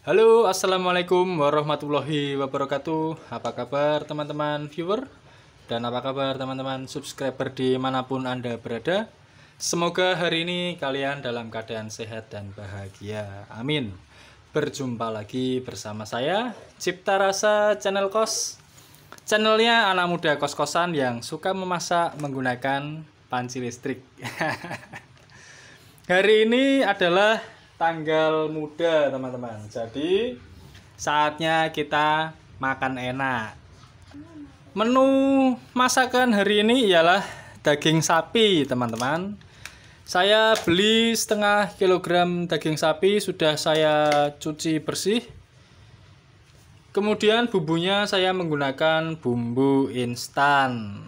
Halo, assalamualaikum warahmatullahi wabarakatuh. Apa kabar teman-teman viewer? Dan apa kabar teman-teman subscriber dimanapun Anda berada? Semoga hari ini kalian dalam keadaan sehat dan bahagia. Amin. Berjumpa lagi bersama saya, Cipta Rasa Channel Kos. Channelnya anak muda kos-kosan yang suka memasak menggunakan panci listrik. Hari ini adalah tanggal muda teman-teman, jadi saatnya kita makan enak. Menu masakan hari ini ialah daging sapi teman-teman. Saya beli setengah kilogram daging sapi, sudah saya cuci bersih. Kemudian bumbunya saya menggunakan bumbu instan.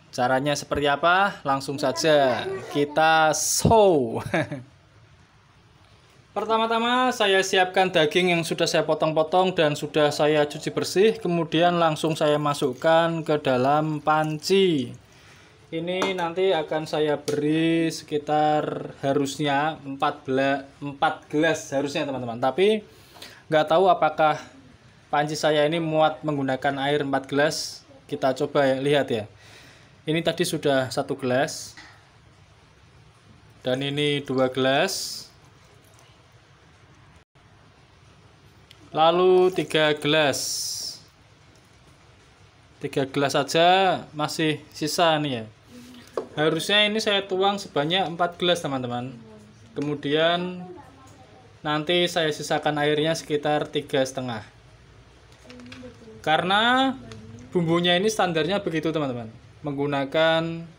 Caranya seperti apa? Langsung saja kita show. Pertama-tama saya siapkan daging yang sudah saya potong-potong dan sudah saya cuci bersih. Kemudian langsung saya masukkan ke dalam panci. Ini nanti akan saya beri sekitar harusnya 4 gelas harusnya teman-teman. Tapi nggak tahu apakah panci saya ini muat menggunakan air 4 gelas. Kita coba ya, lihat ya. Ini tadi sudah 1 gelas. Dan ini 2 gelas. Lalu 3 gelas. 3 gelas saja masih sisa nih ya. Harusnya ini saya tuang sebanyak 4 gelas teman-teman. Kemudian nanti saya sisakan airnya sekitar 3,5. Karena bumbunya ini standarnya begitu teman-teman. Menggunakan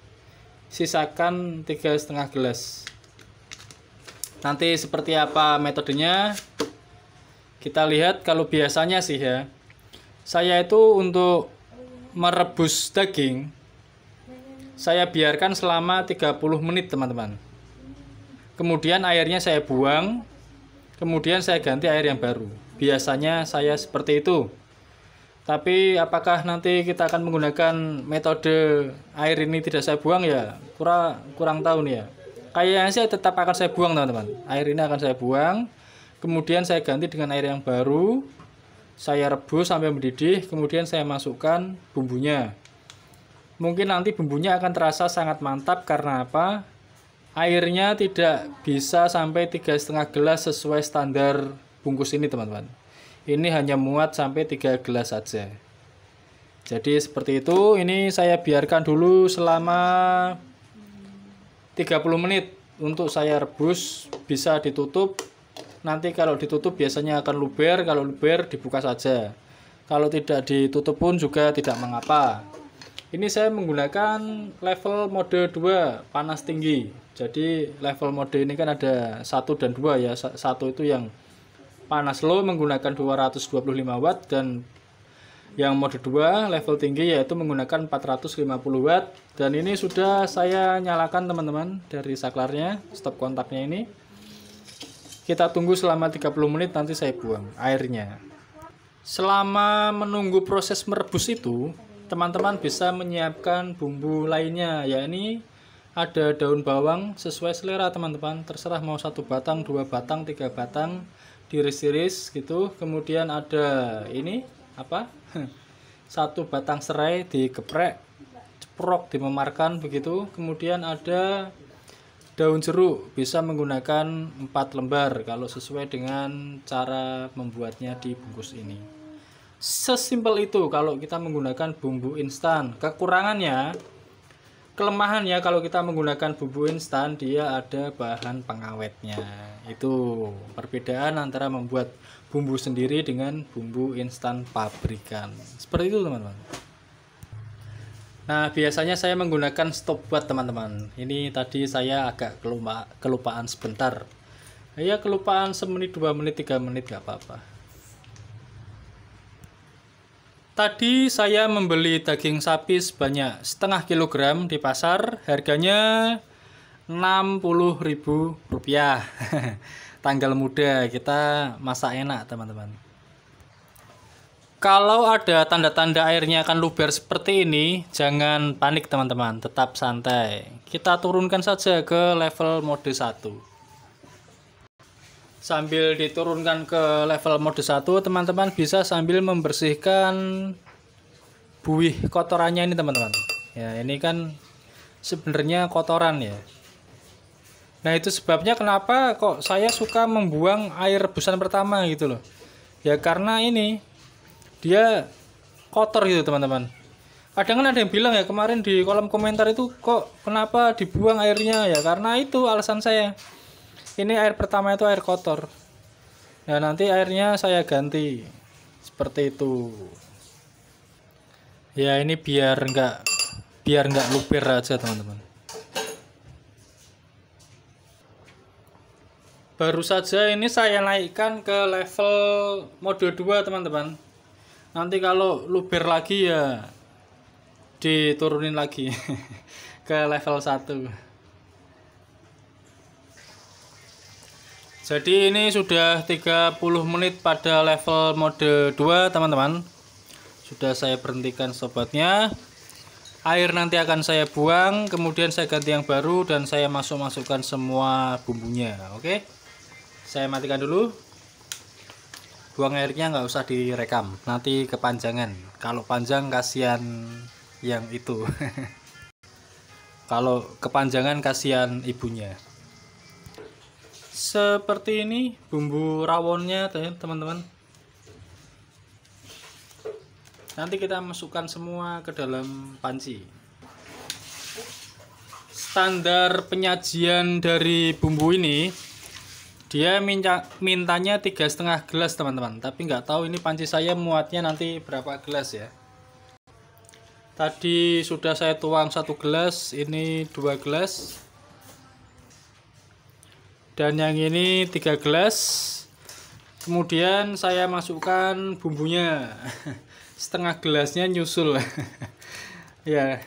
sisakan 3,5 gelas. Nanti seperti apa metodenya? Kita lihat. Kalau biasanya sih ya, saya itu untuk merebus daging, saya biarkan selama 30 menit teman-teman. Kemudian airnya saya buang, kemudian saya ganti air yang baru. Biasanya saya seperti itu. Tapi apakah nanti kita akan menggunakan metode air ini tidak saya buang ya, kurang tahu nih ya. Kayaknya sih tetap akan saya buang teman-teman. Air ini akan saya buang. Kemudian saya ganti dengan air yang baru, saya rebus sampai mendidih, kemudian saya masukkan bumbunya. Mungkin nanti bumbunya akan terasa sangat mantap karena apa? Airnya tidak bisa sampai 3,5 gelas sesuai standar bungkus ini teman-teman. Ini hanya muat sampai 3 gelas saja. Jadi seperti itu. Ini saya biarkan dulu selama 30 menit untuk saya rebus. Bisa ditutup. Nanti kalau ditutup biasanya akan luber, kalau luber dibuka saja. Kalau tidak ditutup pun juga tidak mengapa. Ini saya menggunakan level mode 2 panas tinggi. Jadi level mode ini kan ada 1 dan 2 ya. 1 itu yang panas low menggunakan 225 watt, dan yang mode 2 level tinggi yaitu menggunakan 450 watt. Dan ini sudah saya nyalakan teman-teman dari saklarnya, stop kontaknya ini. Kita tunggu selama 30 menit, nanti saya buang airnya. Selama menunggu proses merebus itu, teman-teman bisa menyiapkan bumbu lainnya, yakni ada daun bawang sesuai selera teman-teman. Terserah mau 1 batang, 2 batang, 3 batang, diiris-iris gitu. Kemudian ada ini apa? 1 batang serai digeprek, ceprok, dimemarkan begitu. Kemudian ada daun jeruk, bisa menggunakan 4 lembar kalau sesuai dengan cara membuatnya di bungkus ini. Sesimpel itu kalau kita menggunakan bumbu instan. Kekurangannya, kelemahannya kalau kita menggunakan bumbu instan, dia ada bahan pengawetnya. Itu perbedaan antara membuat bumbu sendiri dengan bumbu instan pabrikan. Seperti itu teman-teman. Nah, biasanya saya menggunakan stopwatch teman-teman. Ini tadi saya agak kelupaan sebentar. Ya, kelupaan semenit, 2 menit, 3 menit gak apa-apa. Tadi saya membeli daging sapi sebanyak setengah kilogram di pasar. Harganya Rp60.000. Tanggal muda, kita masak enak teman-teman. Kalau ada tanda-tanda airnya akan luber seperti ini, jangan panik teman-teman, tetap santai. Kita turunkan saja ke level mode 1. Sambil diturunkan ke level mode 1, teman-teman bisa sambil membersihkan buih kotorannya ini teman-teman. Ya, ini kan sebenarnya kotoran ya. Nah, itu sebabnya kenapa kok saya suka membuang air rebusan pertama gitu loh. Ya karena ini dia kotor gitu teman-teman. Kadang kan ada yang bilang ya kemarin di kolom komentar itu, kok kenapa dibuang airnya? Ya karena itu alasan saya. Ini air pertama itu air kotor. Nah, nanti airnya saya ganti seperti itu. Ya ini biar nggak luber aja teman-teman. Baru saja ini saya naikkan ke level mode 2 teman-teman. Nanti kalau luber lagi ya diturunin lagi ke level 1. Jadi ini sudah 30 menit pada level mode 2 teman-teman. Sudah saya berhentikan stopwatchnya. Air nanti akan saya buang, kemudian saya ganti yang baru dan saya masukkan semua bumbunya. Oke. Saya matikan dulu. Buang airnya nggak usah direkam, nanti kepanjangan. Kalau panjang kasihan yang itu. Kalau kepanjangan kasihan ibunya. Seperti ini bumbu rawonnya teman-teman. Nanti kita masukkan semua ke dalam panci. Standar penyajian dari bumbu ini dia mintanya 3,5 gelas teman-teman, tapi nggak tahu ini panci saya muatnya nanti berapa gelas ya. Tadi sudah saya tuang 1 gelas, ini 2 gelas, dan yang ini 3 gelas. Kemudian saya masukkan bumbunya. Setengah gelasnya nyusul. Ya,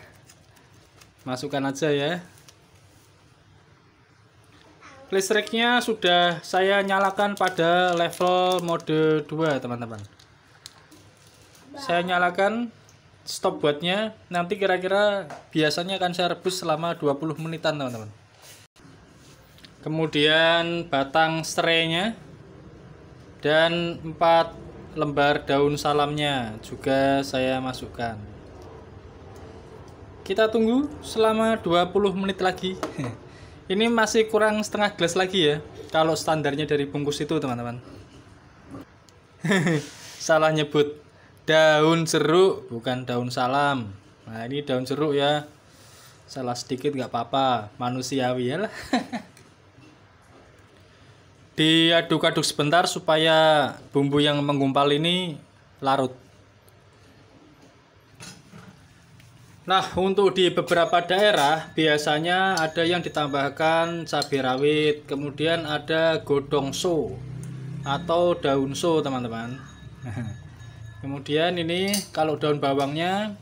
masukkan aja ya. Listriknya sudah saya nyalakan pada level mode 2 teman-teman. Saya nyalakan stopwatchnya. Nanti kira-kira biasanya akan saya rebus selama 20 menitan teman-teman. Kemudian batang serainya dan 4 lembar daun salamnya juga saya masukkan. Kita tunggu selama 20 menit lagi. Ini masih kurang setengah gelas lagi ya, kalau standarnya dari bungkus itu teman-teman. Salah nyebut, daun jeruk bukan daun salam. Nah ini daun jeruk ya, salah sedikit nggak apa-apa, manusiawi ya lah. Diaduk-aduk sebentar supaya bumbu yang menggumpal ini larut. Nah, untuk di beberapa daerah biasanya ada yang ditambahkan cabai rawit, kemudian ada godong so atau daun so teman-teman. Kemudian ini kalau daun bawangnya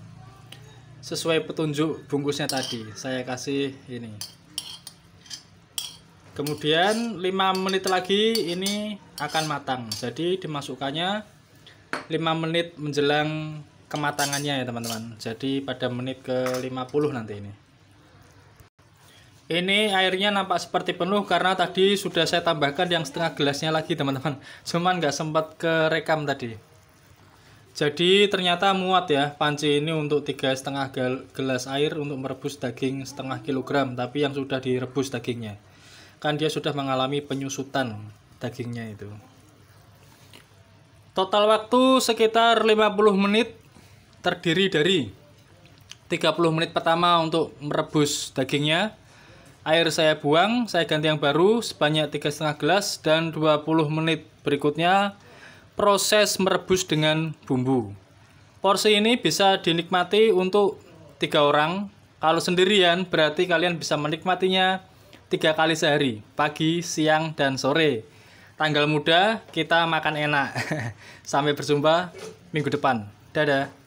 sesuai petunjuk bungkusnya tadi, saya kasih ini. Kemudian 5 menit lagi ini akan matang, jadi dimasukkannya 5 menit menjelang kematangannya ya teman-teman. Jadi pada menit ke 50 nanti ini. Ini airnya nampak seperti penuh karena tadi sudah saya tambahkan yang setengah gelasnya lagi teman-teman. Cuman nggak sempat kerekam tadi. Jadi ternyata muat ya panci ini untuk 3,5 gelas air untuk merebus daging setengah kilogram. Tapi yang sudah direbus dagingnya, kan dia sudah mengalami penyusutan dagingnya itu. Total waktu sekitar 50 menit, terdiri dari 30 menit pertama untuk merebus dagingnya. Air saya buang, saya ganti yang baru sebanyak 3,5 gelas, dan 20 menit berikutnya proses merebus dengan bumbu. Porsi ini bisa dinikmati untuk 3 orang. Kalau sendirian berarti kalian bisa menikmatinya 3 kali sehari, pagi, siang, dan sore. Tanggal muda kita makan enak. Sampai berjumpa minggu depan. Dadah.